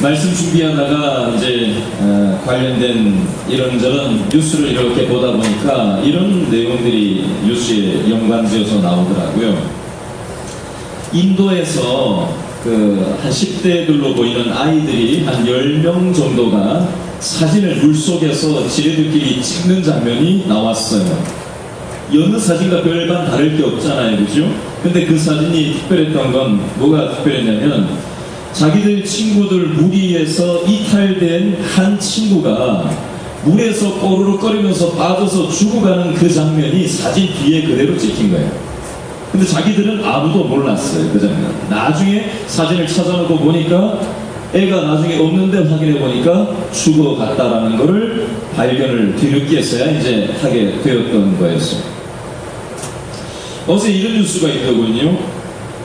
말씀 준비하다가 이제 관련된 이런저런 뉴스를 이렇게 보다 보니까 이런 내용들이 뉴스에 연관되어서 나오더라고요. 인도에서 한 10대들로 보이는 아이들이 한 10명 정도가 사진을 물속에서 지네들끼리 찍는 장면이 나왔어요. 여느 사진과 별반 다를 게 없잖아요, 그죠? 근데 그 사진이 특별했던 건 뭐가 특별했냐면 자기들 친구들 무리에서 이탈된 한 친구가 물에서 꼬르륵거리면서 빠져서 죽어가는 그 장면이 사진 뒤에 그대로 찍힌 거예요. 근데 자기들은 아무도 몰랐어요, 그 장면. 나중에 사진을 찾아놓고 보니까 애가 나중에 없는데 확인해 보니까 죽어갔다라는 거를 발견을 뒤늦게서야 이제 하게 되었던 거였어요. 어제 이런 뉴스가 있더군요.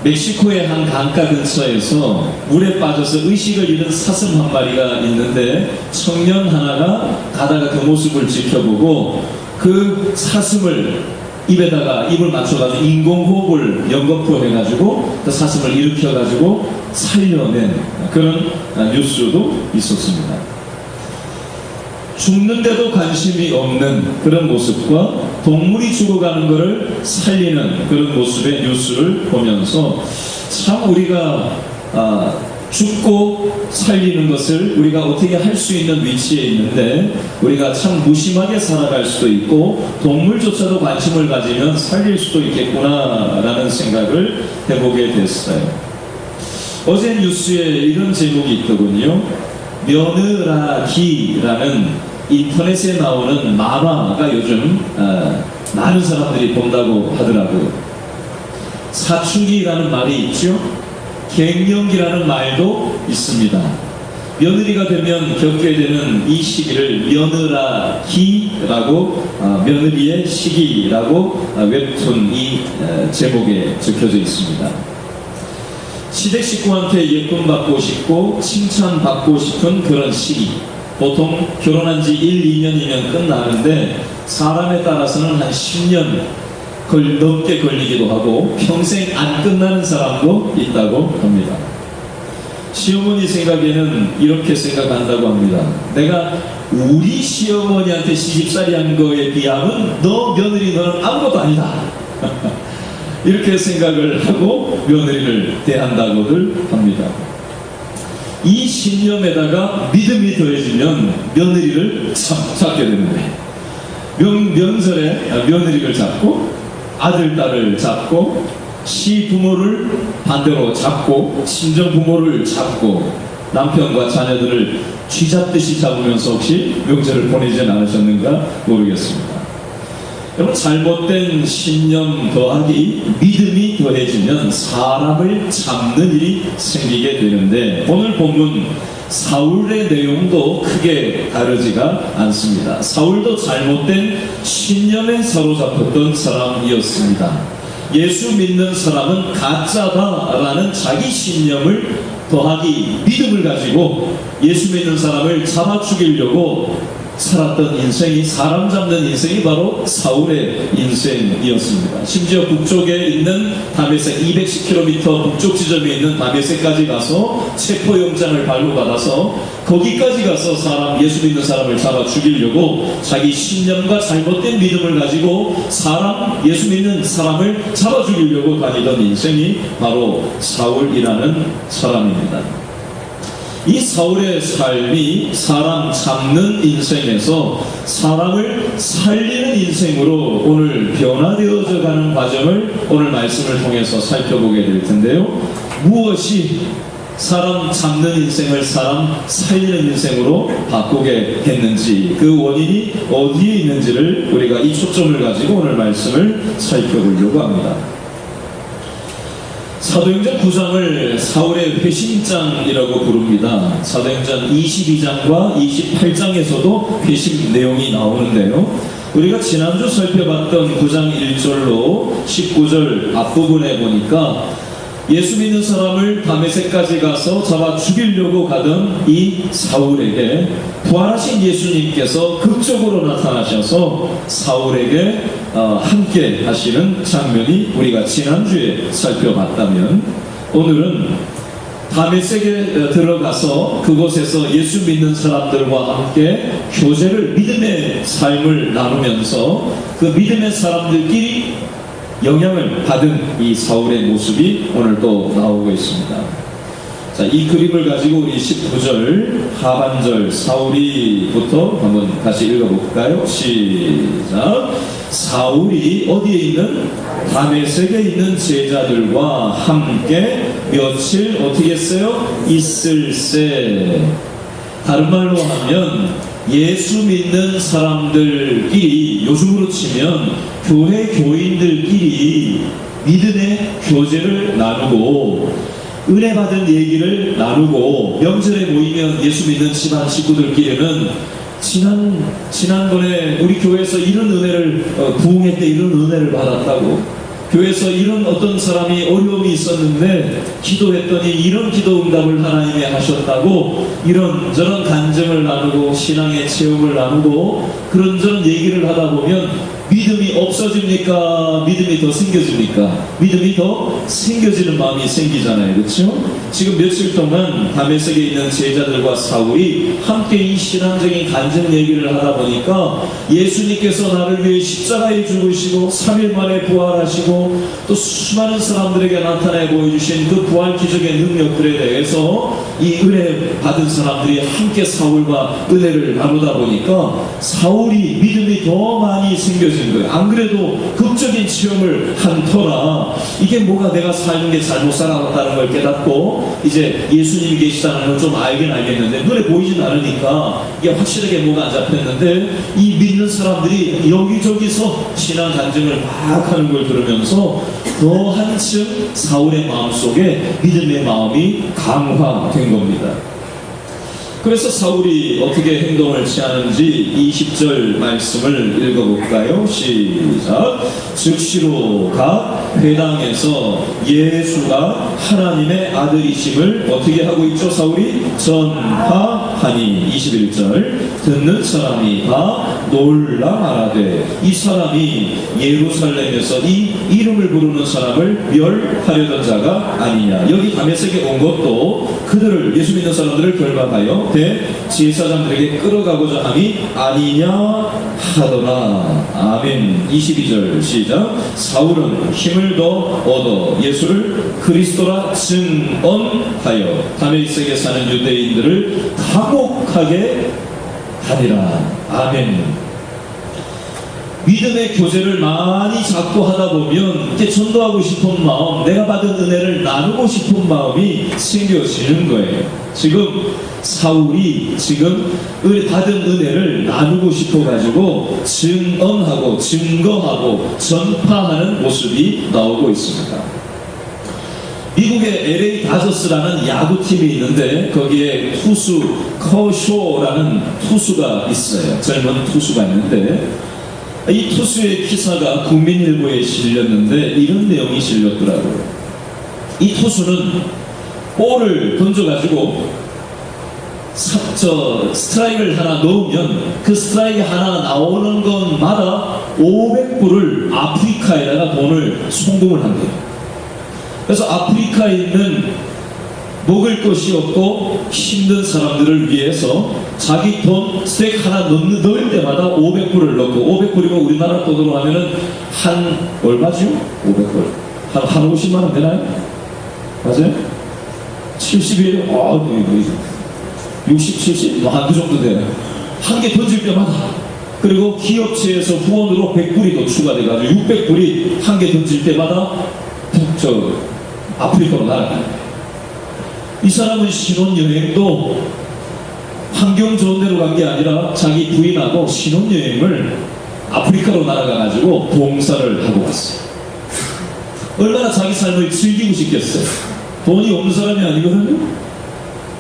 멕시코의 한 강가 근처에서 물에 빠져서 의식을 잃은 사슴 한 마리가 있는데 청년 하나가 가다가 그 모습을 지켜보고 그 사슴을 입에다가 입을 맞춰가지고 인공호흡을 연거푸 해가지고 그 사슴을 일으켜가지고 살려낸 그런 뉴스도 있었습니다. 죽는데도 관심이 없는 그런 모습과 동물이 죽어가는 것을 살리는 그런 모습의 뉴스를 보면서 참 우리가 죽고 살리는 것을 우리가 어떻게 할 수 있는 위치에 있는데 우리가 참 무심하게 살아갈 수도 있고 동물조차도 관심을 가지면 살릴 수도 있겠구나 라는 생각을 해보게 됐어요. 어제 뉴스에 이런 제목이 있더군요. 며느라기라는 인터넷에 나오는 만화가 요즘 많은 사람들이 본다고 하더라고요. 사춘기라는 말이 있죠. 갱년기라는 말도 있습니다. 며느리가 되면 겪게 되는 이 시기를 며느라기라고 며느리의 시기라고 웹툰 이 제목에 적혀져 있습니다. 시댁 식구한테 예쁨 받고 싶고 칭찬받고 싶은 그런 시기. 보통 결혼한 지 1, 2년이면 끝나는데 사람에 따라서는 한 10년 넘게 걸리기도 하고 평생 안 끝나는 사람도 있다고 합니다. 시어머니 생각에는 이렇게 생각한다고 합니다. 내가 우리 시어머니한테 시집살이 한 거에 비하면 너 며느리 너는 아무것도 아니다. 이렇게 생각을 하고 며느리를 대한다고들 합니다. 이 신념에다가 믿음이 더해지면 며느리를 잡게 되는 거예요. 명절에 며느리를 잡고 아들, 딸을 잡고 시부모를 반대로 잡고 친정부모를 잡고 남편과 자녀들을 쥐잡듯이 잡으면서 혹시 명절을 보내지 않으셨는가 모르겠습니다. 여러분, 잘못된 신념 더하기 믿음이 더해지면 사람을 잡는 일이 생기게 되는데 오늘 본문 사울의 내용도 크게 다르지가 않습니다. 사울도 잘못된 신념에 사로잡혔던 사람이었습니다. 예수 믿는 사람은 가짜다라는 자기 신념을 더하기 믿음을 가지고 예수 믿는 사람을 잡아 죽이려고 살았던 인생이 사람 잡는 인생이 바로 사울의 인생이었습니다. 심지어 북쪽에 있는 다메섹 210km 북쪽 지점에 있는 다메섹까지 가서 체포영장을 발부받아서 거기까지 가서 예수 믿는 사람을 잡아 죽이려고 자기 신념과 잘못된 믿음을 가지고 예수 믿는 사람을 잡아 죽이려고 다니던 인생이 바로 사울이라는 사람입니다. 이 사울의 삶이 사람 잡는 인생에서 사람을 살리는 인생으로 오늘 변화되어져 가는 과정을 오늘 말씀을 통해서 살펴보게 될 텐데요. 무엇이 사람 잡는 인생을 사람 살리는 인생으로 바꾸게 됐는지 그 원인이 어디에 있는지를 우리가 이 초점을 가지고 오늘 말씀을 살펴보려고 합니다. 사도행전 9장을 사울의 회심장이라고 부릅니다. 사도행전 22장과 28장에서도 회심 내용이 나오는데요. 우리가 지난주 살펴봤던 9장 1절로 19절 앞부분에 보니까 예수 믿는 사람을 다메섹까지 가서 잡아 죽이려고 가던 이 사울에게 부활하신 예수님께서 극적으로 나타나셔서 사울에게 함께 하시는 장면이 우리가 지난주에 살펴봤다면 오늘은 다메섹에 들어가서 그곳에서 예수 믿는 사람들과 함께 교제를, 믿음의 삶을 나누면서 그 믿음의 사람들끼리 영향을 받은 이 사울의 모습이 오늘 또 나오고 있습니다. 자, 이 그림을 가지고 우리 19절 하반절 사울이부터 한번 다시 읽어볼까요? 시작. 사울이 어디에 있는? 다메섹에 있는 제자들과 함께 며칠 어떻게 했어요? 있을세. 다른 말로 하면 예수 믿는 사람들끼리, 요즘으로 치면 교회 교인들끼리 믿음의 교제를 나누고 은혜 받은 얘기를 나누고, 명절에 모이면 예수 믿는 집안 식구들끼리는 지난번에 우리 교회에서 이런 은혜를 부흥회 때 이런 은혜를 받았다고, 교회에서 이런 어떤 사람이 어려움이 있었는데 기도했더니 이런 기도 응답을 하나님이 하셨다고, 이런저런 간증을 나누고 신앙의 체험을 나누고 그런저런 얘기를 하다 보면 믿음이 없어집니까? 믿음이 더 생겨집니까? 믿음이 더 생겨지는 마음이 생기잖아요. 그렇죠? 지금 며칠 동안 다메섹에 있는 제자들과 사울이 함께 이 신앙적인 간증 얘기를 하다 보니까 예수님께서 나를 위해 십자가에 죽으시고 3일 만에 부활하시고 또 수많은 사람들에게 나타내 보여주신 그 부활 기적의 능력들에 대해서 이 은혜 받은 사람들이 함께 사울과 은혜를 나누다 보니까 사울이 믿음이 더 많이 생겨진 거예요. 안 그래도 극적인 체험을 한 터라 이게 뭐가 내가 사는 게 잘못 살아왔다는 걸 깨닫고 이제 예수님이 계시다는 걸 좀 알긴 알겠는데 눈에 보이진 않으니까 이게 확실하게 뭐가 안 잡혔는데, 이 믿는 사람들이 여기저기서 신앙 간증을 막 하는 걸 들으면서 더 한층 사울의 마음속에 믿음의 마음이 강화된 겁니다. 그래서 사울이 어떻게 행동을 취하는지 20절 말씀을 읽어볼까요? 시작. 즉시로 각 회당에서 예수가 하나님의 아들이심을 어떻게 하고 있죠? 사울이 전파하니. 21절. 듣는 사람이 다 놀라 말하되 이 사람이 예루살렘에서 이 이름을 부르는 사람을 멸하려던 자가 아니냐. 여기 다메섹에 온 것도 그들을, 예수 믿는 사람들을 결박하여 대제사장들에게 끌어가고자 함이 아니냐 하더라. 아멘. 22절 시작. 사울은 힘을 더 얻어 예수를 그리스도라 증언하여 다메섹에 사는 유대인들을 감옥하게 하니라. 아멘. 믿음의 교제를 많이 잡고 하다 보면 이렇게 전도하고 싶은 마음, 내가 받은 은혜를 나누고 싶은 마음이 생겨지는 거예요. 지금 사울이 지금 받은 은혜를 나누고 싶어가지고 증언하고 증거하고 전파하는 모습이 나오고 있습니다. 미국의 LA 다저스라는 야구팀이 있는데 거기에 투수 커쇼라는 투수가 있어요. 젊은 투수가 있는데 이 투수의 기사가 국민일보에 실렸는데 이런 내용이 실렸더라고요. 이 투수는 볼을 던져가지고 스트라이크를 하나 넣으면 그 스트라이크 하나 나오는 것마다 500불을 아프리카에다가 돈을 송금을 한대요. 그래서 아프리카에 있는 먹을 것이 없고 힘든 사람들을 위해서 자기 돈 스테이크 하나 넣을 때마다 500불을 넣고, 500불이면 우리나라 돈으로 하면은 한 얼마죠? 500불 한 50만원 되나요? 맞아요? 70이에요? 60, 70? 그 정도 돼요. 한 개 던질 때마다. 그리고 기업체에서 후원으로 100불이 더 추가돼가지고 600불이 한 개 던질 때마다 아프리카로 날아가요. 이 사람은 신혼여행도 환경 좋은 데로 간 게 아니라 자기 부인하고 신혼여행을 아프리카로 날아가가지고 봉사를 하고 왔어요. 얼마나 자기 삶을 즐기고 싶겠어요. 돈이 없는 사람이 아니거든요.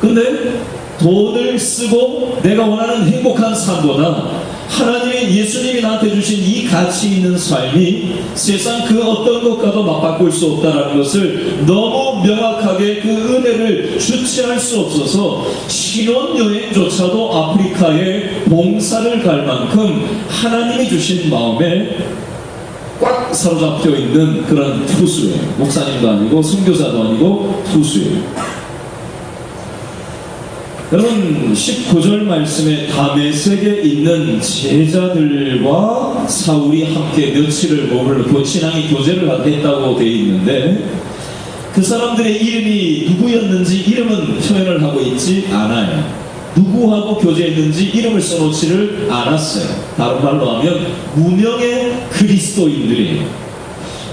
근데 돈을 쓰고 내가 원하는 행복한 삶보다 하나님의 예수님이 나한테 주신 이 가치 있는 삶이 세상 그 어떤 것과도 맞바꿀 수 없다는 것을 너무 명확하게 그 은혜를 주체할 수 없어서 신혼여행조차도 아프리카에 봉사를 갈 만큼 하나님이 주신 마음에 꽉 사로잡혀 있는 그런 투수예요. 목사님도 아니고 선교사도 아니고 투수예요. 여러분 19절 말씀에 다메섹에 있는 제자들과 사울이 함께 며칠을 머물고 친항이 교제를 했다고 되어 있는데 그 사람들의 이름이 누구였는지 이름은 표현을 하고 있지 않아요. 누구하고 교제했는지 이름을 써놓지를 않았어요. 다른 말로 하면 무명의 그리스도인들이에요.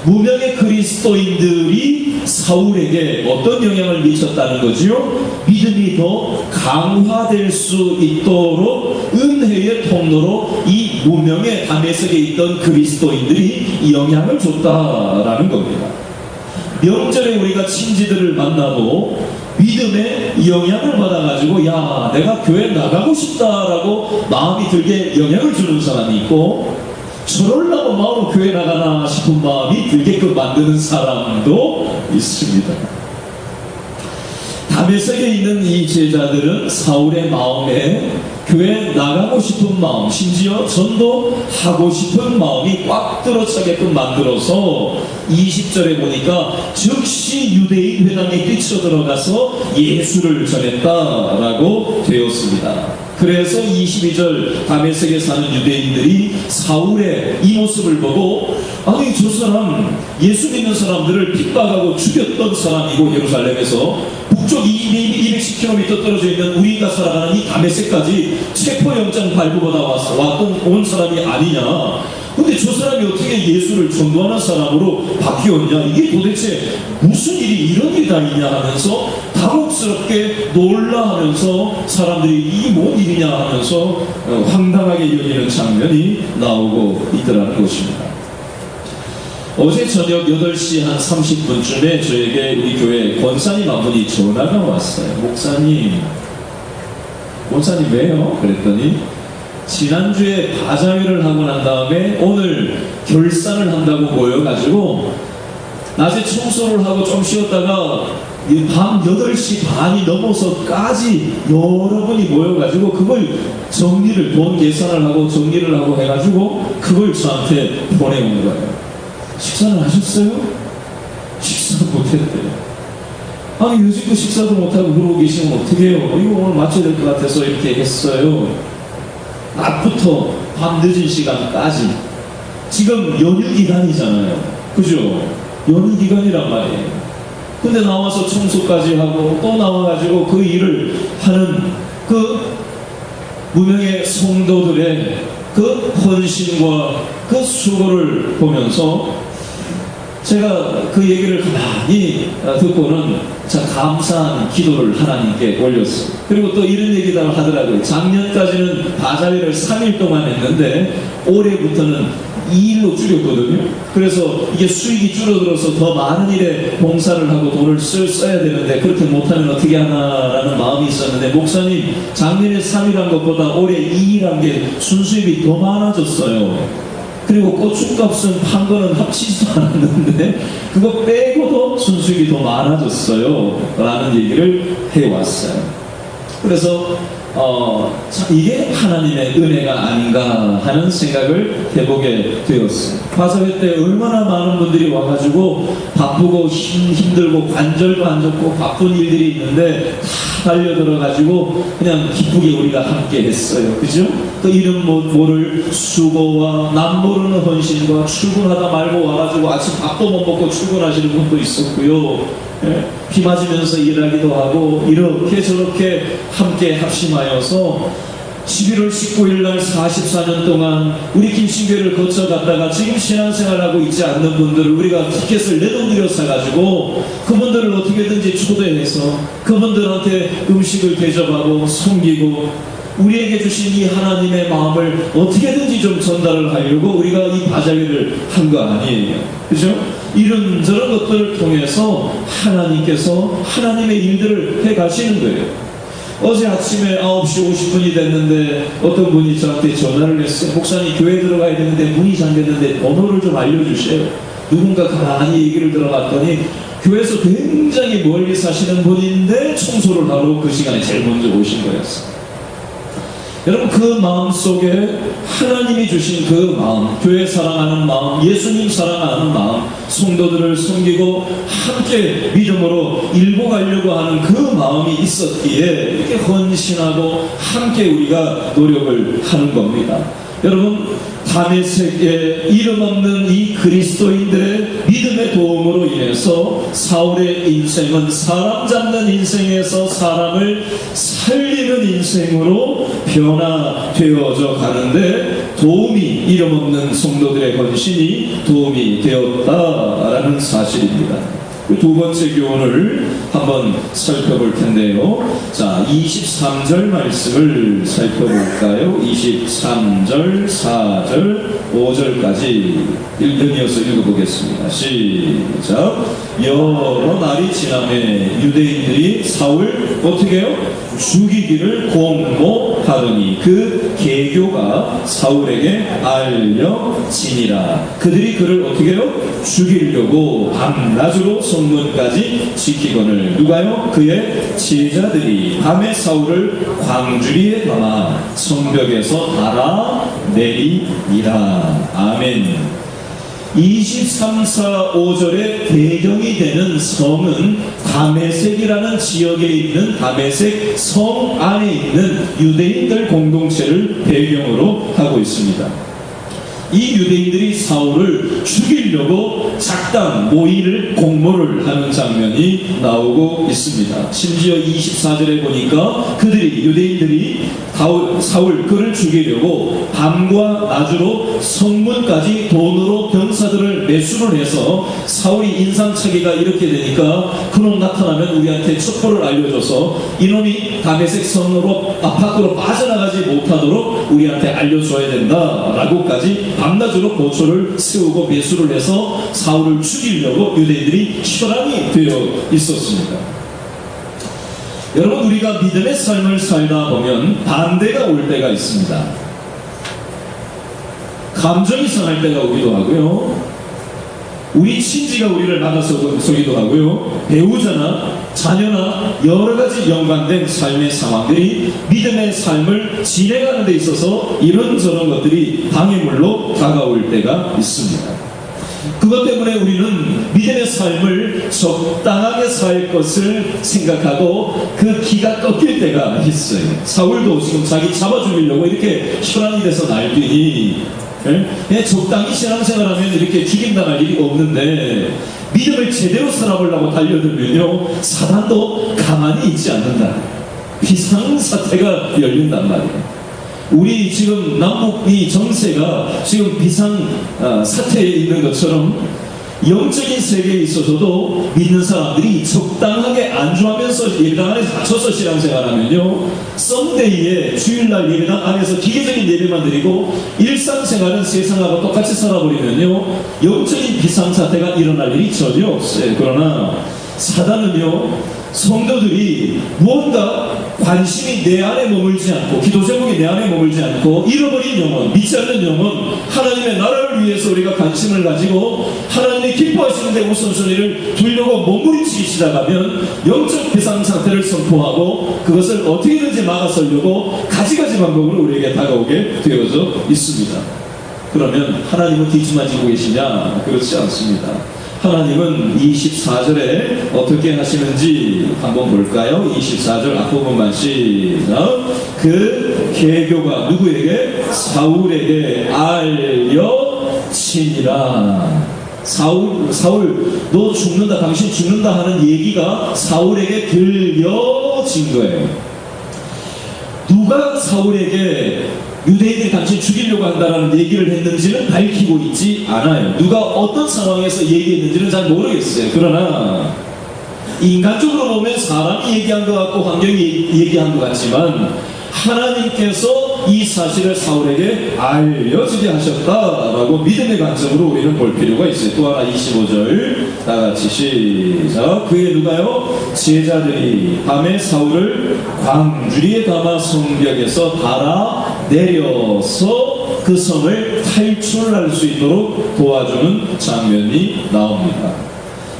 무명의 그리스도인들이 사울에게 어떤 영향을 미쳤다는 거지요? 믿음이 더 강화될 수 있도록 은혜의 통로로 이 무명의 다메섹에 있던 그리스도인들이 영향을 줬다라는 겁니다. 명절에 우리가 친지들을 만나도 믿음의 영향을 받아가지고 야 내가 교회 나가고 싶다라고 마음이 들게 영향을 주는 사람이 있고 저럴라고 마음으로 교회 나가나 싶은 마음이 들게끔 만드는 사람도 있습니다. 다메섹에 있는 이 제자들은 사울의 마음에 교회 나가고 싶은 마음, 심지어 전도하고 싶은 마음이 꽉 들어차게끔 만들어서 20절에 보니까 즉시 유대인 회당에 뛰쳐들어가서 예수를 전했다라고 되었습니다. 그래서 22절 다메섹에 사는 유대인들이 사울의 이 모습을 보고 아니 저 사람 예수 믿는 사람들을 핍박하고 죽였던 사람이고 예루살렘에서 북쪽 210km 떨어져 있는 우리가 살아가는 이 다메섹까지 체포영장 발부받아 온 사람이 아니냐. 근데 저 사람이 어떻게 예수를 전도하는 사람으로 바뀌었냐, 이게 도대체 무슨 일이 이런 일이 다 있냐 하면서 당혹스럽게 놀라하면서 사람들이 이게 뭔 일이냐 하면서 황당하게 여기는 장면이 나오고 있더라는 것입니다. 어제 저녁 8시 한 30분쯤에 저에게 우리 교회 권사님 한 분이 전화가 왔어요. 목사님 왜요? 그랬더니 지난주에 바자회를 하고 난 다음에 오늘 결산을 한다고 모여가지고 낮에 청소를 하고 좀 쉬었다가 밤 8시 반이 넘어서까지 여러분이 모여가지고 그걸 돈 계산을 하고 정리를 하고 해가지고 그걸 저한테 보내온 거예요. 식사는 하셨어요? 식사 못했대요. 아니 요즘 그 식사도 못하고 그러고 계시면 어떻게 해요? 이거 오늘 맞춰야 될 것 같아서 이렇게 했어요. 낮부터 밤 늦은 시간까지. 지금 연휴 기간이잖아요. 그죠? 연휴 기간이란 말이에요. 근데 나와서 청소까지 하고 또 나와가지고 그 일을 하는 그 무명의 성도들의 그 헌신과 그 수고를 보면서 제가 그 얘기를 가만히 듣고는 참 감사한 기도를 하나님께 올렸어요. 그리고 또 이런 얘기도 하더라고요. 작년까지는 바자회를 3일 동안 했는데 올해부터는 2일로 줄였거든요. 그래서 이게 수익이 줄어들어서 더 많은 일에 봉사를 하고 돈을 써야 되는데 그렇게 못하면 어떻게 하나라는 마음이 있었는데 목사님 작년에 3일 한 것보다 올해 2일 한 게 순수익이 더 많아졌어요. 그리고 고춧값은 판 거는 합치지도 않았는데 그거 빼고도 순수익이 더 많아졌어요 라는 얘기를 해왔어요. 그래서 이게 하나님의 은혜가 아닌가 하는 생각을 해보게 되었어요. 바자회 때 얼마나 많은 분들이 와가지고 바쁘고 힘들고 관절도 안 좋고 바쁜 일들이 있는데 다 달려들어가지고 그냥 기쁘게 우리가 함께 했어요. 그죠? 그 이름 모를 수고와 남 모르는 헌신과 출근하다 말고 와가지고 아침 밥도 못 먹고 출근하시는 분도 있었고요. 비 맞으면서 일하기도 하고 이렇게 저렇게 함께 합심하여서 11월 19일 날 44년 동안 우리 김신교회를 거쳐갔다가 지금 신앙생활하고 있지 않는 분들을 우리가 티켓을 내돈들여 사가지고 그분들을 어떻게든지 초대해서 그분들한테 음식을 대접하고 섬기고 우리에게 주신 이 하나님의 마음을 어떻게든지 좀 전달을 하려고 우리가 이 바자회를 한 거 아니에요. 그죠? 이런저런 것들을 통해서 하나님께서 하나님의 일들을 해 가시는 거예요. 어제 아침에 9시 50분이 됐는데 어떤 분이 저한테 전화를 했어요. 목사님 교회 들어가야 되는데 문이 잠겼는데 번호를 좀 알려주세요. 누군가 가만히 얘기를 들어갔더니 교회에서 굉장히 멀리 사시는 분인데 청소를 하러 그 시간에 제일 먼저 오신 거였어요. 여러분, 그 마음 속에 하나님이 주신 그 마음, 교회 사랑하는 마음, 예수님 사랑하는 마음, 성도들을 섬기고 함께 믿음으로 일고 가려고 하는 그 마음이 있었기에 이렇게 헌신하고 함께 우리가 노력을 하는 겁니다. 여러분, 다메섹에 이름 없는 이 그리스도인들의 믿음의 도움으로 인해서 사울의 인생은 사람 잡는 인생에서 사람을 살리는 인생으로 변화되어져 가는데 도움이, 이름 없는 성도들의 헌신이 도움이 되었다라는 사실입니다. 두 번째 교훈을 한번 살펴볼 텐데요. 자, 23절 말씀을 살펴볼까요? 23절, 4절, 5절까지 이어서 읽어보겠습니다. 시작. 여러 날이 지나매 유대인들이 사울 어떻게 해요? 죽이기를 공모하더니 그 계교가 사울에게 알려지니라. 그들이 그를 어떻게 해요? 죽이려고 밤낮으로 성문까지 지키거늘. 누가요? 그의 제자들이 밤에 사울을 광주리에 담아 성벽에서 달아내리니라. 아멘. 23, 4, 5절의 배경이 되는 성은 다메섹이라는 지역에 있는 다메섹 성 안에 있는 유대인들 공동체를 배경으로 하고 있습니다. 이 유대인들이 사울을 죽이려고 작당 모의를 공모를 하는 장면이 나오고 있습니다. 심지어 24절에 보니까 유대인들이 사울 그를 죽이려고 밤과 낮으로 성문까지 돈으로 병사들을 매수를 해서 사울이 인상착의가 이렇게 되니까 그놈 나타나면 우리한테 첩보를 알려줘서 이놈이 다메섹 성으로 밖으로 빠져나가지 못하도록 우리한테 알려줘야 된다라고까지 밤낮으로 고초를 세우고 매수를 해서 사울을 죽이려고 유대인들이 혈안이 되어 있었습니다. 여러분, 우리가 믿음의 삶을 살다 보면 반대가 올 때가 있습니다. 감정이 상할 때가 오기도 하고요, 우리 친지가 우리를 나가서기도 하고요, 배우자나 자녀나 여러 가지 연관된 삶의 상황들이 믿음의 삶을 진행하는 데 있어서 이런저런 것들이 방해물로 다가올 때가 있습니다. 그것 때문에 우리는 믿음의 삶을 적당하게 살 것을 생각하고 그 기가 꺾일 때가 있어요. 사울도 지금 자기 잡아 죽이려고 이렇게 혈안이 돼서 날뛰니 적당히 신앙생활하면 이렇게 죽임당할 일이 없는데 믿음을 제대로 살아보려고 달려들면요, 사단도 가만히 있지 않는다. 비상사태가 열린단 말이에요. 우리 지금 남북이 정세가 지금 비상사태에 있는 것처럼 영적인 세계에 있어서도 믿는 사람들이 적당하게 안주하면서 예배당 안에서 갇혀서 신앙생활하면요, 썬데이에 주일날 예배당 안에서 기계적인 예배만 드리고 일상생활은 세상하고 똑같이 살아버리면요, 영적인 비상사태가 일어날 일이 전혀 없어요. 그러나 사단은요, 성도들이 무언가 관심이 내 안에 머물지 않고 기도 제목이 내 안에 머물지 않고 잃어버린 영혼, 믿지 않는 영혼, 하나님의 나라를 위해서 우리가 관심을 가지고 하나님이 기뻐하시는 데 우선순위를 두려고 몸부림치기 시작하면 영적 비상상태를 선포하고 그것을 어떻게든지 막아서려고 가지가지 방법으로 우리에게 다가오게 되어져 있습니다. 그러면 하나님은 뒤집어 지고 계시냐? 그렇지 않습니다. 하나님은 24절에 어떻게 하시는지 한번 볼까요? 24절 앞부분만 시작. 그 계교가 누구에게? 사울에게 알려지니라. 사울 너 죽는다, 당신 죽는다 하는 얘기가 사울에게 들려진 거예요. 누가 사울에게 유대인들이 당신 죽이려고 한다는 얘기를 했는지는 밝히고 있지 않아요. 누가 어떤 상황에서 얘기했는지는 잘 모르겠어요. 그러나 인간적으로 보면 사람이 얘기한 것 같고 환경이 얘기한 것 같지만 하나님께서 이 사실을 사울에게 알려지게 하셨다라고 믿음의 관점으로 우리는 볼 필요가 있어요. 또 하나 25절 다같이 시작. 그의 누가요? 제자들이 밤에 사울을 광주리에 담아 성벽에서 달아내려서 그 성을 탈출할 수 있도록 도와주는 장면이 나옵니다.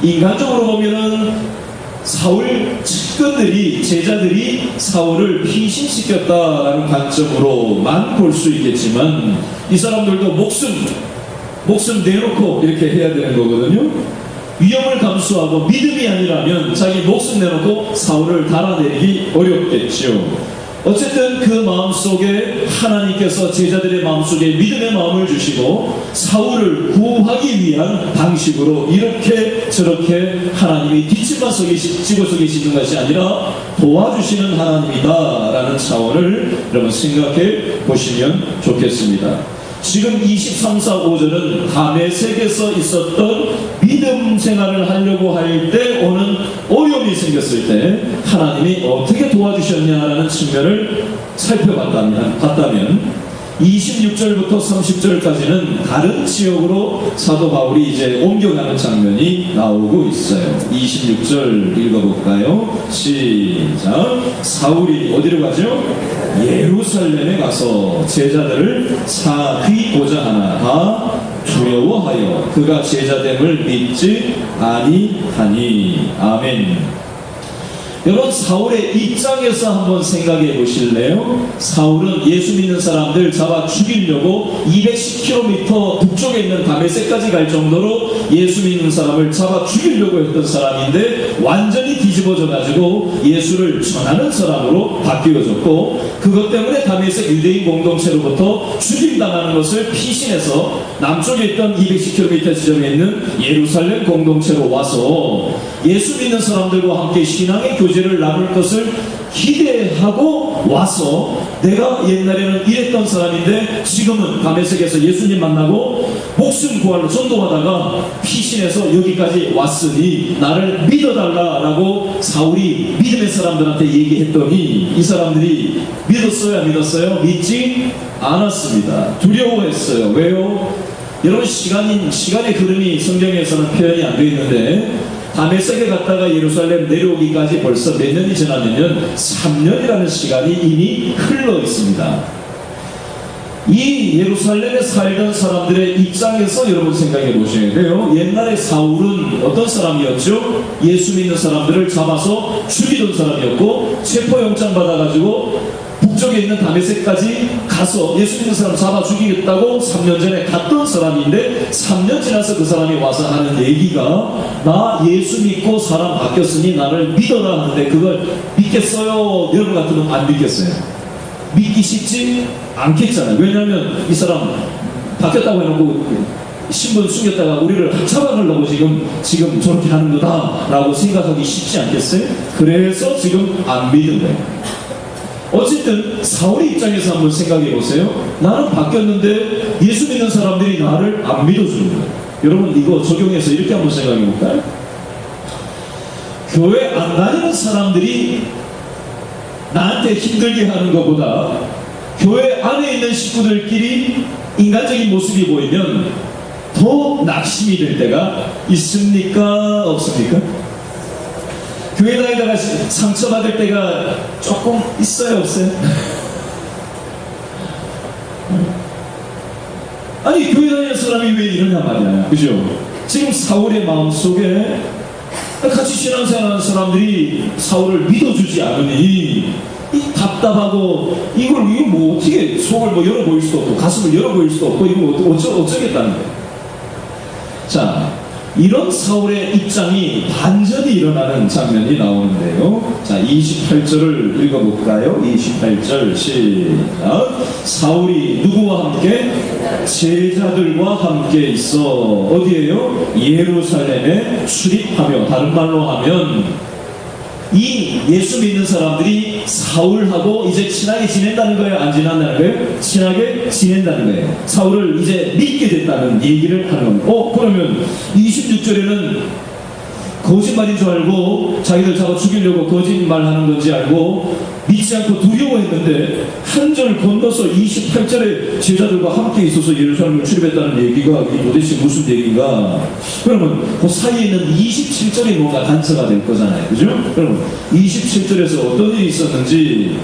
인간적으로 보면은 사울 측근들이, 제자들이 사울을 피신시켰다라는 관점으로만 볼 수 있겠지만, 이 사람들도 목숨 내놓고 이렇게 해야 되는 거거든요. 위험을 감수하고 믿음이 아니라면 자기 목숨 내놓고 사울을 달아내리기 어렵겠죠. 어쨌든 그 마음속에 하나님께서 제자들의 마음속에 믿음의 마음을 주시고 사울을 구하기 위한 방식으로 이렇게 저렇게 하나님이 뒷짐만 찍어서 계시는 것이 아니라 도와주시는 하나님이다라는 차원을 여러분 생각해 보시면 좋겠습니다. 지금 23, 4, 5절은 다메섹에서 있었던 믿음 생활을 하려고 할 때 오는 어려움이 생겼을 때 하나님이 어떻게 도와주셨냐라는 측면을 살펴봤다면 26절부터 30절까지는 다른 지역으로 사도 바울이 이제 옮겨가는 장면이 나오고 있어요. 26절 읽어볼까요? 시작. 사울이 어디로 가죠? 예루살렘에 가서 제자들을 사귀고자 하나 다 두려워하여 그가 제자됨을 믿지 아니하니. 아멘. 여러분, 사울의 입장에서 한번 생각해 보실래요? 사울은 예수 믿는 사람들 잡아 죽이려고 210km 북쪽에 있는 다메섹까지 갈 정도로 예수 믿는 사람을 잡아 죽이려고 했던 사람인데 완전히 뒤집어져 가지고 예수를 전하는 사람으로 바뀌어졌고, 그것 때문에 다메섹 유대인 공동체로부터 죽임당하는 것을 피신해서 남쪽에 있던 210km 지점에 있는 예루살렘 공동체로 와서 예수 믿는 사람들과 함께 신앙의 교제를 나눌 것을 기대하고 와서, 내가 옛날에는 이랬던 사람인데 지금은 다메섹에서 예수님 만나고 목숨 구하러 전도하다가 피신해서 여기까지 왔으니 나를 믿어달라라고 사울이 믿음의 사람들한테 얘기했더니 이 사람들이 믿었어요? 안 믿었어요? 믿지 않았습니다. 두려워했어요. 왜요? 여러분, 시간의 흐름이 성경에서는 표현이 안 되어 있는데 다메섹에 갔다가 예루살렘 내려오기까지 벌써 몇 년이 지났냐면 3년이라는 시간이 이미 흘러 있습니다. 이 예루살렘에 살던 사람들의 입장에서 여러분 생각해 보셔야 돼요. 옛날에 사울은 어떤 사람이었죠? 예수 믿는 사람들을 잡아서 죽이던 사람이었고, 체포영장 받아가지고 북쪽에 있는 다메섹까지 가서 예수 믿는 사람 잡아 죽이겠다고 3년 전에 갔던 사람인데, 3년 지나서 그 사람이 와서 하는 얘기가 나 예수 믿고 사람 바뀌었으니 나를 믿어라 하는데 그걸 믿겠어요? 여러분 같으면 안 믿겠어요. 믿기 쉽지 않겠잖아요. 왜냐하면 이 사람 바뀌었다고 해놓고 신분 숨겼다가 우리를 잡아가려고 지금 저렇게 하는 거다라고 생각하기 쉽지 않겠어요? 그래서 지금 안 믿는 거예요. 어쨌든 사울의 입장에서 한번 생각해 보세요. 나는 바뀌었는데 예수 믿는 사람들이 나를 안 믿어주는 거예요. 여러분, 이거 적용해서 이렇게 한번 생각해 볼까요? 교회 안 다니는 사람들이 나한테 힘들게 하는 것보다 교회 안에 있는 식구들끼리 인간적인 모습이 보이면 더 낙심이 될 때가 있습니까? 없습니까? 교회 다니다가 상처받을 때가 조금 있어요? 없어요? 아니, 교회 다니는 사람이 왜 이러냐 말이야. 그죠? 지금 사울의 마음속에 같이 신앙생활하는 사람들이 사울을 믿어주지 않으니 이 답답하고 이걸 뭐 어떻게 속을 뭐 열어 보일 수도 없고 가슴을 열어 보일 수도 없고 이걸 어쩌겠다는 거예요. 자, 이런 사울의 입장이 반전이 일어나는 장면이 나오는데요. 자, 28절을 읽어볼까요? 28절 시작. 사울이 누구와 함께? 제자들과 함께 있어 어디에요? 예루살렘에 출입하며, 다른 말로 하면 이 예수 믿는 사람들이 사울하고 이제 친하게 지낸다는 거예요? 안 지낸다는 거예요? 친하게 지낸다는 거예요. 사울을 이제 믿게 됐다는 얘기를 하는 겁니다. 그러면 26절에는 거짓말인 줄 알고 자기들 잡아 죽이려고 거짓말하는 건지 알고 믿지 않고 두려워했는데 한 절 건너서 28절에 제자들과 함께 있어서 예루살렘을 출입했다는 얘기가 도대체 무슨 얘기인가? 그러면 그 사이에 있는 27절이 뭔가 단서가 될 거잖아요. 그죠? 그러면 27절에서 어떤 일이 있었는지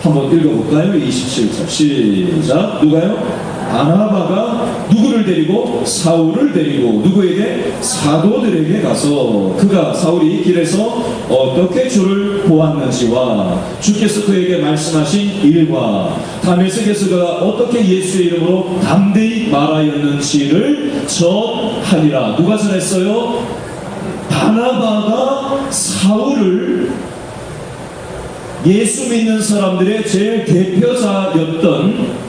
한번 읽어볼까요? 27절 시작. 누가요? 바나바가 누구를 데리고? 사울을 데리고 누구에게? 사도들에게 가서 그가 사울이 길에서 어떻게 주를 보았는지와 주께서 그에게 말씀하신 일과 다메섹에서 그가 어떻게 예수의 이름으로 담대히 말하였는지를 전하니라. 누가 전했어요? 바나바가 사울을 예수 믿는 사람들의 제일 대표자였던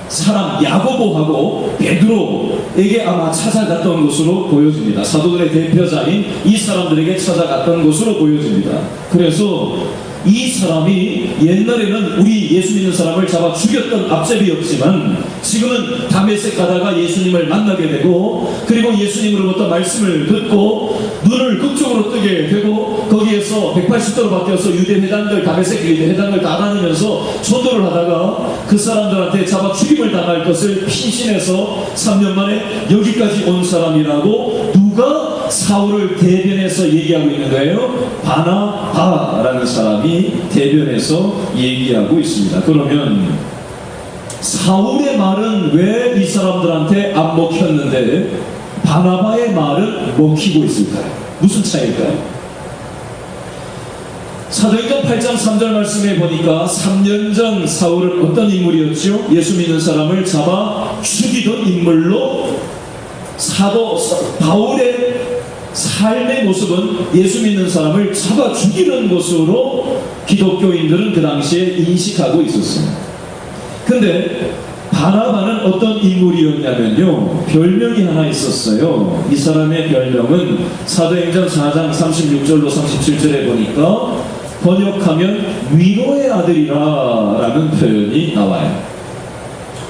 사람 야고보하고 베드로에게 아마 찾아갔던 것으로 보여집니다. 사도들의 대표자인 이 사람들에게 찾아갔던 것으로 보여집니다. 그래서 이 사람이 옛날에는 우리 예수 믿는 사람을 잡아 죽였던 앞제비였지만 지금은 다메섹 가다가 예수님을 만나게 되고 그리고 예수님으로부터 말씀을 듣고 눈을 그쪽으로 뜨게 되고 거기에서 180도로 바뀌어서 유대 회당들, 다메섹 유대 회당을 다 다니면서 전도를 하다가 그 사람들한테 잡아 죽임을 당할 것을 피신해서 3년 만에 여기까지 온 사람이라고 누가 사울을 대변해서 얘기하고 있는 거예요? 바나바라는 사람이 대변해서 얘기하고 있습니다. 그러면 사울의 말은 왜 이 사람들한테 안 먹혔는데 바나바의 말은 먹히고 있을까요? 무슨 차이일까요? 사도행전 8장 3절 말씀에 보니까 3년 전 사울은 어떤 인물이었죠? 예수 믿는 사람을 잡아 죽이던 인물로 사도 바울의 삶의 모습은 예수 믿는 사람을 잡아 죽이는 것으로 기독교인들은 그 당시에 인식하고 있었습니다. 근데 바나바는 어떤 인물이었냐면요, 별명이 하나 있었어요. 이 사람의 별명은 사도행전 4장 36절로 37절에 보니까 번역하면 위로의 아들이라 라는 표현이 나와요.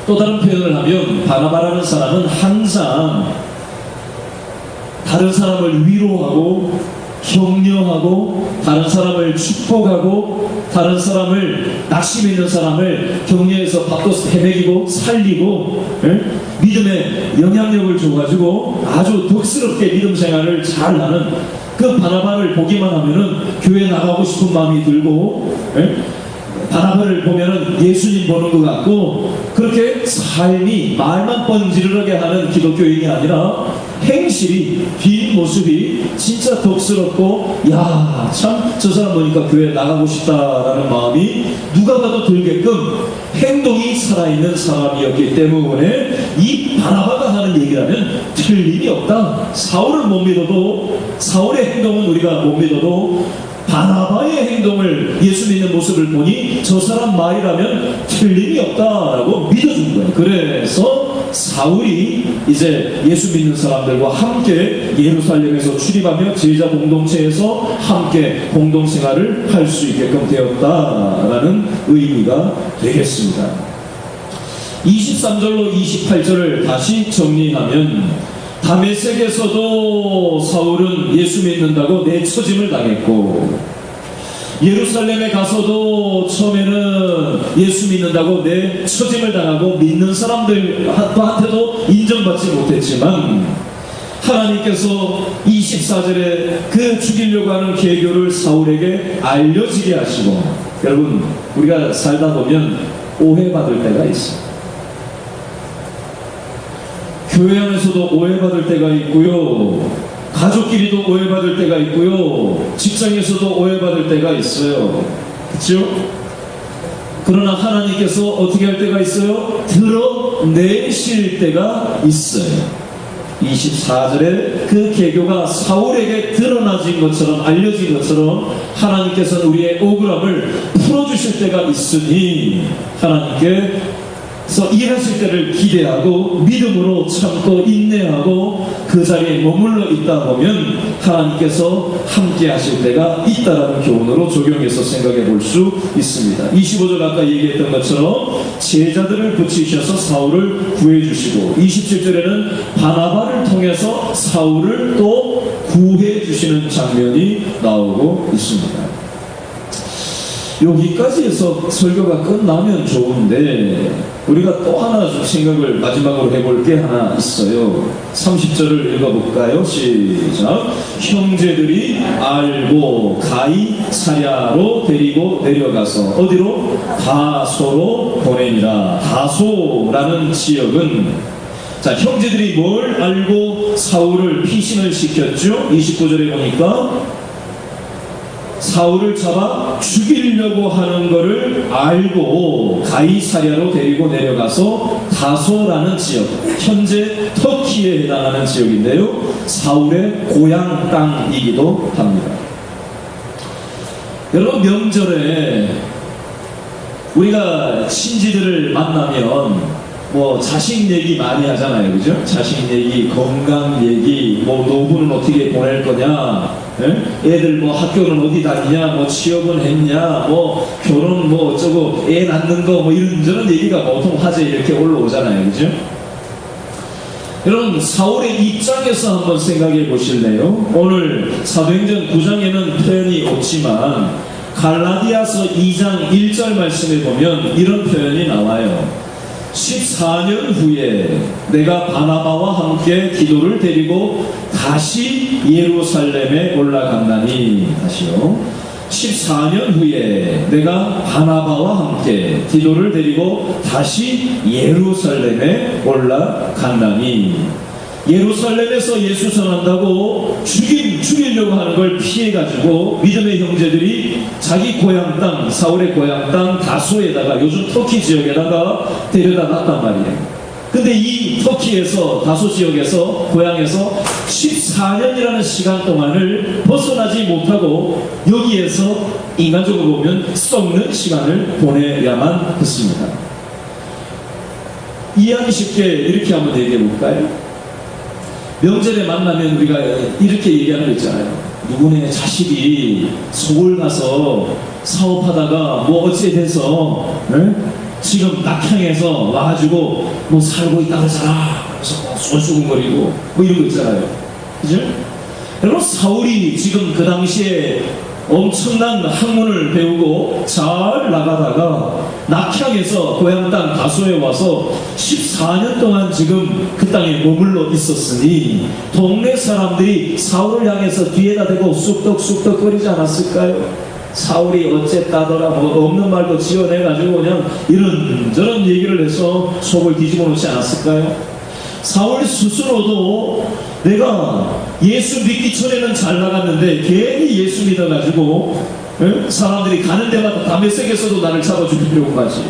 또 다른 표현을 하면 바나바라는 사람은 항상 다른 사람을 위로하고 격려하고 다른 사람을 축복하고 다른 사람을 낙심 있는 사람을 격려해서 밥도 해먹이고 살리고 믿음의 영향력을 줘가지고 아주 덕스럽게 믿음 생활을 잘 하는 그 바나바를 보기만 하면은 교회 나가고 싶은 마음이 들고 바나바를 보면은 예수님 보는 것 같고 그렇게 삶이 말만 번지르르게 하는 기독교인이 아니라 행실이 뒷모습이 진짜 덕스럽고 야 참 저 사람 보니까 교회 나가고 싶다라는 마음이 누가 봐도 들게끔 행동이 살아있는 사람이었기 때문에 이 바나바가 하는 얘기라면 틀림이 없다. 사울을 못 믿어도 사울의 행동은 우리가 못 믿어도 바나바의 행동을 예수 믿는 모습을 보니 저 사람 말이라면 틀림이 없다라고 믿어준 거예요. 그래서 사울이 이제 예수 믿는 사람들과 함께 예루살렘에서 출입하며 제자 공동체에서 함께 공동생활을 할 수 있게끔 되었다라는 의미가 되겠습니다. 23절로 28절을 다시 정리하면 다메섹에서도 사울은 예수 믿는다고 내처짐을 당했고 예루살렘에 가서도 처음에는 예수 믿는다고 내처짐을 당하고 믿는 사람들한테도 인정받지 못했지만 하나님께서 24절에 그 죽이려고 하는 계교를 사울에게 알려지게 하시고 여러분 우리가 살다 보면 오해받을 때가 있어요. 교회 안에서도 오해받을 때가 있고요. 가족끼리도 오해받을 때가 있고요. 직장에서도 오해받을 때가 있어요. 그렇죠? 그러나 하나님께서 어떻게 할 때가 있어요? 드러내실 때가 있어요. 24절에 그 계교가 사울에게 드러나진 것처럼 알려진 것처럼 하나님께서는 우리의 억울함을 풀어주실 때가 있으니 하나님께서 일하실 때를 기대하고 믿음으로 참고 인내하고 그 자리에 머물러 있다 보면 하나님께서 함께 하실 때가 있다라는 교훈으로 적용해서 생각해 볼 수 있습니다. 25절 아까 얘기했던 것처럼 제자들을 붙이셔서 사울을 구해 주시고 27절에는 바나바를 통해서 사울을 또 구해 주시는 장면이 나오고 있습니다. 여기까지 해서 설교가 끝나면 좋은데 우리가 또 하나 좀 생각을 마지막으로 해볼 게 하나 있어요. 30절을 읽어볼까요? 시작. 형제들이 알고 가이사랴로 데리고 내려가서 어디로? 다소로 보내니라. 다소라는 지역은 자, 형제들이 뭘 알고 사울을 피신을 시켰죠? 29절에 보니까 사울을 잡아 죽이려고 하는 것을 알고 가이사랴로 데리고 내려가서 다소라는 지역, 현재 터키에 해당하는 지역인데요, 사울의 고향 땅이기도 합니다. 여러분, 명절에 우리가 친지들을 만나면 뭐 자식 얘기 많이 하잖아요, 그죠? 자식 얘기, 건강 얘기, 뭐 노후는 어떻게 보낼 거냐, 애들 뭐 학교는 어디 다니냐, 뭐 취업은 했냐, 뭐 결혼 뭐 어쩌고 애 낳는 거 뭐 이런저런 얘기가 보통 화제에 이렇게 올라오잖아요, 그죠? 여러분, 사울의 입장에서 한번 생각해 보실래요? 오늘 사도행전 9장에는 표현이 없지만 갈라디아서 2장 1절 말씀에 보면 이런 표현이 나와요. 14년 후에 내가 바나바와 함께 디도를 데리고 다시 예루살렘에 올라간다니. 다시요. 14년 후에 내가 바나바와 함께 디도를 데리고 다시 예루살렘에 올라간다니. 예루살렘에서 예수 전한다고 죽이려고 하는 걸 피해가지고 믿음의 형제들이 자기 고향 땅, 사울의 고향 땅 다소에다가, 요즘 터키 지역에다가 데려다 놨단 말이에요. 근데 이 터키에서, 다소 지역에서, 고향에서 14년이라는 시간 동안을 벗어나지 못하고 여기에서 인간적으로 보면 썩는 시간을 보내야만 했습니다. 이해하기 쉽게 이렇게 한번 얘기해 볼까요? 명절에 만나면 우리가 이렇게 얘기하는 거 있잖아요. 누구네 자식이 서울 가서 사업하다가 뭐 어찌 돼서 지금 낙향에서 와가지고 뭐 살고 있다 그러잖아. 그래서 쏠쏠거리고 뭐 이런 거 있잖아요. 그죠? 여러분, 사울이 지금 그 당시에 엄청난 학문을 배우고 잘 나가다가 낙향에서 고향 땅 다소에 와서 14년 동안 지금 그 땅에 머물러 있었으니 동네 사람들이 사울을 향해서 뒤에다 대고 쑥덕쑥덕 거리지 않았을까요? 사울이 어쨌다더라 뭐 없는 말도 지어내가지고 그냥 이런저런 얘기를 해서 속을 뒤집어 놓지 않았을까요? 사울 스스로도 내가 예수 믿기 전에는 잘 나갔는데 괜히 예수 믿어가지고 사람들이 가는 데마다 다메섹에서도 나를 잡아 죽이려고 하지,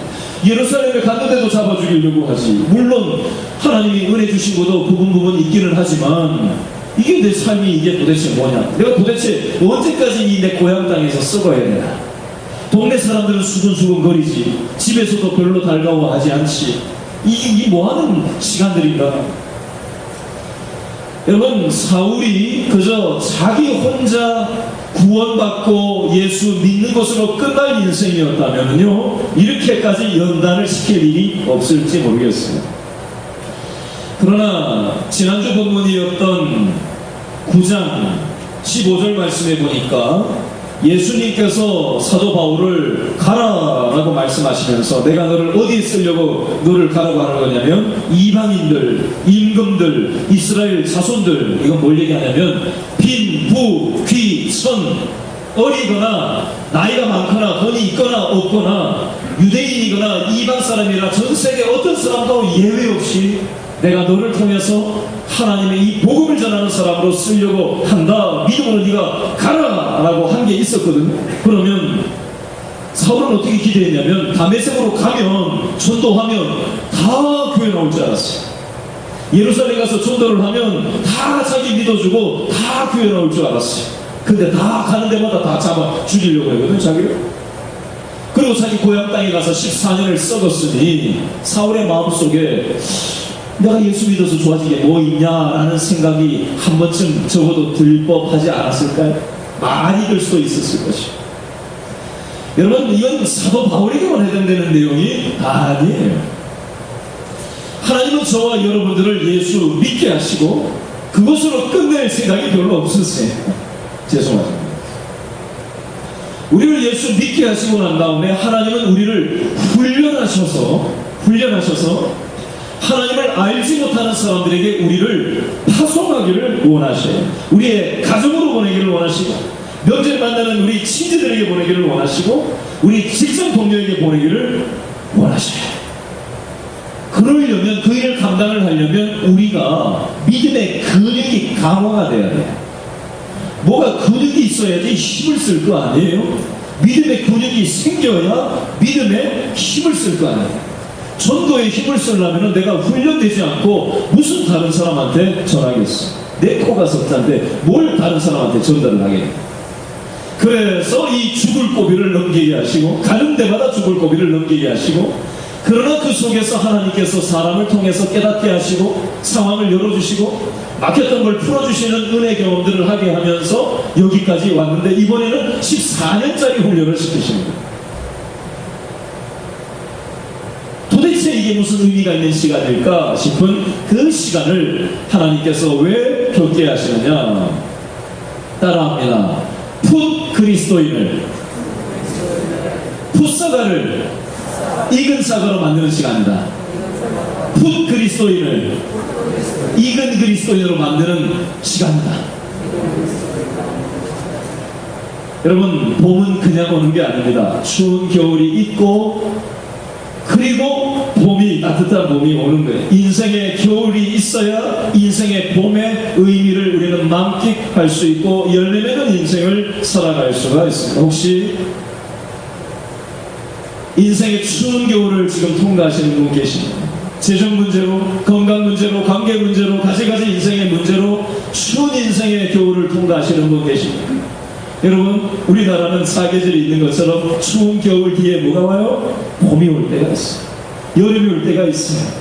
예루살렘에 갔는데도 잡아 죽이려고 하지. 물론 하나님이 은혜 주신 것도 부분 있기는 하지만 이게 내 삶이 이게 도대체 뭐냐, 내가 도대체 언제까지 내 고향 땅에서 썩어야 되나. 동네 사람들은 수근수근 거리지, 집에서도 별로 달가워하지 않지. 이 뭐하는 시간들인가. 여러분, 사울이 그저 자기 혼자 구원받고 예수 믿는 것으로 끝날 인생이었다면요, 이렇게까지 연단을 시킬 일이 없을지 모르겠어요. 그러나 지난주 본문이었던 9장 15절 말씀에 보니까 예수님께서 사도 바울을 가라라고 말씀하시면서 내가 너를 어디에 쓰려고 너를 가라고 하는 거냐면 이방인들, 임금들, 이스라엘 자손들, 이건 뭘 얘기하냐면 빈, 부, 귀, 선, 어리거나 나이가 많거나 돈이 있거나 없거나 유대인이거나 이방 사람이라 전 세계 어떤 사람도 예외 없이 내가 너를 통해서 하나님의 이 복음을 전하는 사람으로 쓰려고 한다. 믿음으로 네가 가라 라고 한 게 있었거든요. 그러면 사울은 어떻게 기대했냐면 다메섹으로 가면 전도하면 다 교회 나올 줄 알았어요. 예루살렘 가서 전도를 하면 다 자기 믿어주고 다 교회 나올 줄 알았어요. 근데 다 가는 데마다 다 잡아 죽이려고 했거든, 자기를. 그리고 자기 고향 땅에 가서 14년을 썩었으니 사울의 마음속에 내가 예수 믿어서 좋아진 게 뭐 있냐라는 생각이 한 번쯤 적어도 들 법하지 않았을까요? 많이 들 수도 있었을 것이요. 여러분, 이건 사도 바울에게만 해당되는 내용이 아니에요. 하나님은 저와 여러분들을 예수 믿게 하시고 그것으로 끝낼 생각이 별로 없으세요. 죄송합니다. 우리를 예수 믿게 하시고 난 다음에 하나님은 우리를 훈련하셔서 하나님을 알지 못하는 사람들에게 우리를 파송하기를 원하셔요. 우리의 가정으로 보내기를 원하시고, 명절 만나는 우리 친지들에게 보내기를 원하시고, 우리 직장 동료에게 보내기를 원하셔요. 그러려면, 그 일을 감당을 하려면 우리가 믿음의 근육이 강화가 돼야 돼요. 뭐가 근육이 있어야지 힘을 쓸 거 아니에요? 믿음의 근육이 생겨야 믿음의 힘을 쓸 거 아니에요? 전도에 힘을 쓰려면 내가 훈련되지 않고 무슨 다른 사람한테 전하겠어? 내 코가 석자인데 뭘 다른 사람한테 전달을 하겠냐? 그래서 이 죽을 고비를 넘기게 하시고, 가는 데마다 죽을 고비를 넘기게 하시고, 그러나 그 속에서 하나님께서 사람을 통해서 깨닫게 하시고 상황을 열어주시고 막혔던 걸 풀어주시는 은혜 경험들을 하게 하면서 여기까지 왔는데, 이번에는 14년짜리 훈련을 시키십니다. 도대체 이게 무슨 의미가 있는 시간일까 싶은 그 시간을 하나님께서 왜 겪게 하시느냐? 따라합니다. 풋 그리스도인을, 풋사과를 익은 사과로 만드는 시간이다. 풋 그리스도인을 익은 그리스도인으로 만드는 시간이다. 여러분, 봄은 그냥 오는 게 아닙니다. 추운 겨울이 있고, 그리고 봄이, 따뜻한 봄이 오는 거예요. 인생에 겨울이 있어야 인생의 봄의 의미를 우리는 만끽할 수 있고 열매맺는 인생을 살아갈 수가 있습니다. 혹시 인생의 추운 겨울을 지금 통과하시는 분 계십니까? 재정 문제로, 건강 문제로, 관계 문제로, 가지가지 인생의 문제로 추운 인생의 겨울을 통과하시는 분 계십니까? 여러분, 우리나라는 사계절이 있는 것처럼 추운 겨울 뒤에 뭐가 와요? 봄이 올 때가 있어요. 여름이 올 때가 있어요.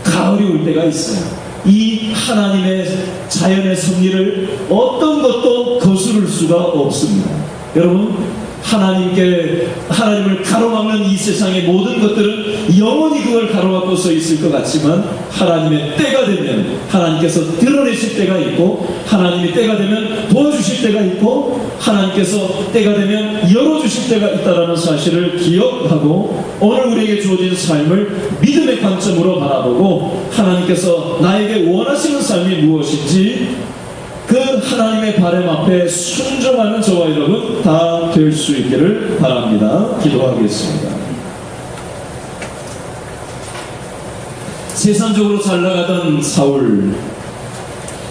가을이 올 때가 있어요. 이 하나님의 자연의 섭리를 어떤 것도 거스를 수가 없습니다. 여러분, 하나님을 가로막는 이 세상의 모든 것들은 영원히 그걸 가로막고 서 있을 것 같지만, 하나님의 때가 되면 하나님께서 드러내실 때가 있고, 하나님이 때가 되면 도와주실 때가 있고, 하나님께서 때가 되면 열어주실 때가 있다는 사실을 기억하고, 오늘 우리에게 주어진 삶을 믿음의 관점으로 바라보고, 하나님께서 나에게 원하시는 삶이 무엇인지 그 하나님의 바람 앞에 순종하는 저와 여러분 다 될 수 있기를 바랍니다. 기도하겠습니다. 세상적으로 잘 나가던 사울,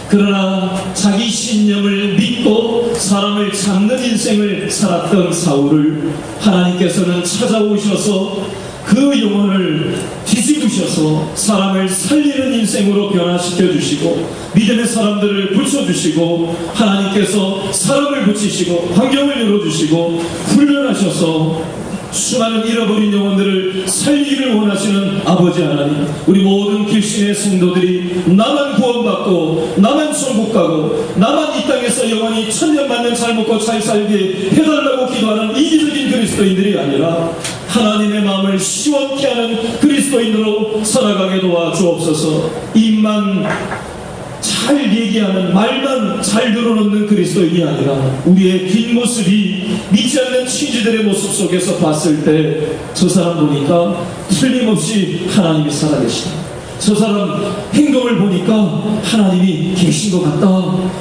그러나 자기 신념을 믿고 사람을 잡는 인생을 살았던 사울을 하나님께서는 찾아오셔서 그 영혼을 뒤집으셔서 사람을 살리는 인생으로 변화시켜 주시고, 믿음의 사람들을 붙여주시고, 하나님께서 사람을 붙이시고 환경을 열어주시고 훈련하셔서 수많은 잃어버린 영혼들을 살리기를 원하시는 아버지 하나님, 우리 모든 길신의 성도들이 나만 구원받고 나만 천국 가고 나만 이 땅에서 영원히 천년만년 잘 먹고 잘 살게 해달라고 기도하는 이기적인 그리스도인들이 아니라 하나님의 마음을 시원케 하는 그리스도인으로 살아가게 도와주옵소서. 입만 잘 얘기하는, 말만 잘 들어놓는 그리스도인이 아니라 우리의 뒷모습이 믿지 않는 친지들의 모습 속에서 봤을 때 저 사람 보니까 틀림없이 하나님이 살아계시다, 저 사람 행동을 보니까 하나님이 계신 것 같다,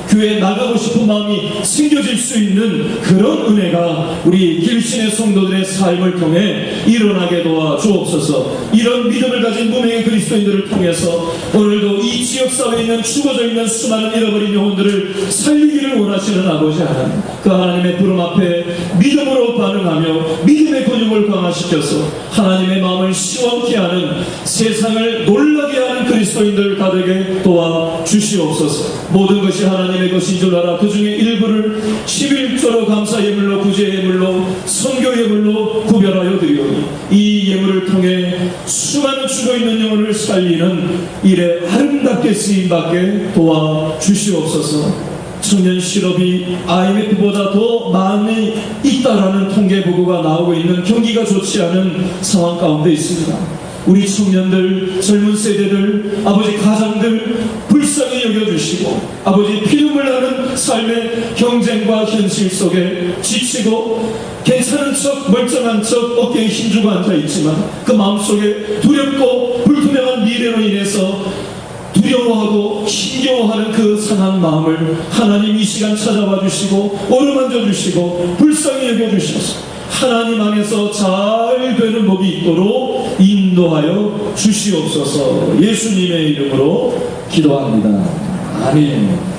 교회에 나가고 싶은 마음이 생겨질 수 있는 그런 은혜가 우리 길신의 성도들의 삶을 통해 일어나게 도와주옵소서. 이런 믿음을 가진 무명의 그리스도인들을 통해서 오늘도 이 지역사회에 있는 죽어져 있는 수많은 잃어버린 영혼들을 살리기를 원하시는 아버지 하나님, 그 하나님의 부름 앞에 믿음으로 반응하며 믿음의 근육을 강화시켜서 하나님의 마음을 시원케 하는, 세상을 놀라게 하는 그리스도인들 가되게 도와주시옵소서. 모든 것이 하나님의 것인 줄 알아 그 중에 일부를 11조로 감사 예물로, 구제 예물로, 선교 예물로 구별하여 드리오니 이 예물을 통해 수많은 죽어있는 영혼을 살리는 일에 아름답게 쓰임받게 도와주시옵소서. 청년 실업이 IMF보다 더 많이 있다라는 통계 보고가 나오고 있는 경기가 좋지 않은 상황 가운데 있습니다. 우리 청년들, 젊은 세대들, 아버지 가장들 불쌍히 여겨주시고 아버지 피눈물 나는 삶의 경쟁과 현실 속에 지치고 괜찮은 척 멀쩡한 척 어깨에 힘주고 앉아있지만 그 마음속에 두렵고 불투명한 미래로 인해서 두려워하고 힘겨워하는 그 상한 마음을 하나님 이 시간 찾아와 주시고 어루만져 주시고 불쌍히 여겨주셔서 하나님 안에서 잘 되는 법이 있도록 인도하여 주시옵소서. 예수님의 이름으로 기도합니다. 아멘.